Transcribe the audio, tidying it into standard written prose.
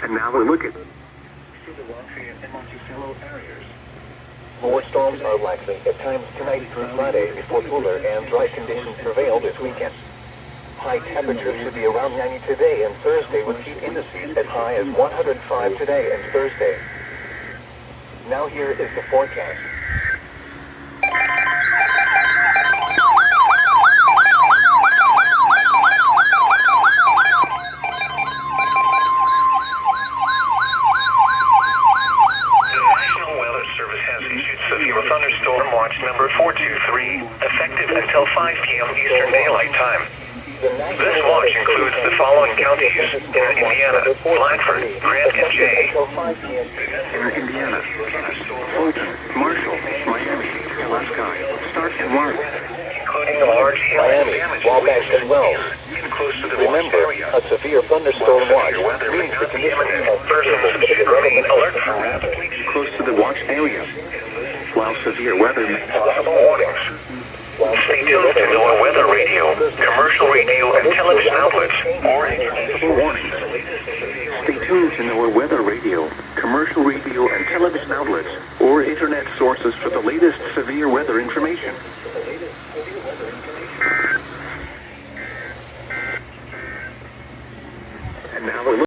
And now we look at more storms are likely at times tonight through Friday before cooler and dry conditions prevail this weekend. High temperatures should be around 90 today and Thursday with heat indices as high as 105 today and Thursday. Now here is the forecast. Severe thunderstorm watch number 423, effective until 5 p.m. Eastern Daylight Time. This watch includes the following counties: Indiana, Blanford, Grant, and Jay. Indiana, Fulton, Marshall, Miami, Alaska, Stark, and Warren. Including a large hail and damage Wabash, and Wells. Close to the Remember, a severe thunderstorm watch means the conditions are persons should remain alert for rapidly Close to the watch area. While severe weather may possible warnings. Stay tuned to NOAA weather radio, commercial radio, and television outlets, or warnings. Stay tuned to NOAA weather radio, commercial radio, and television outlets, or internet sources for the latest severe weather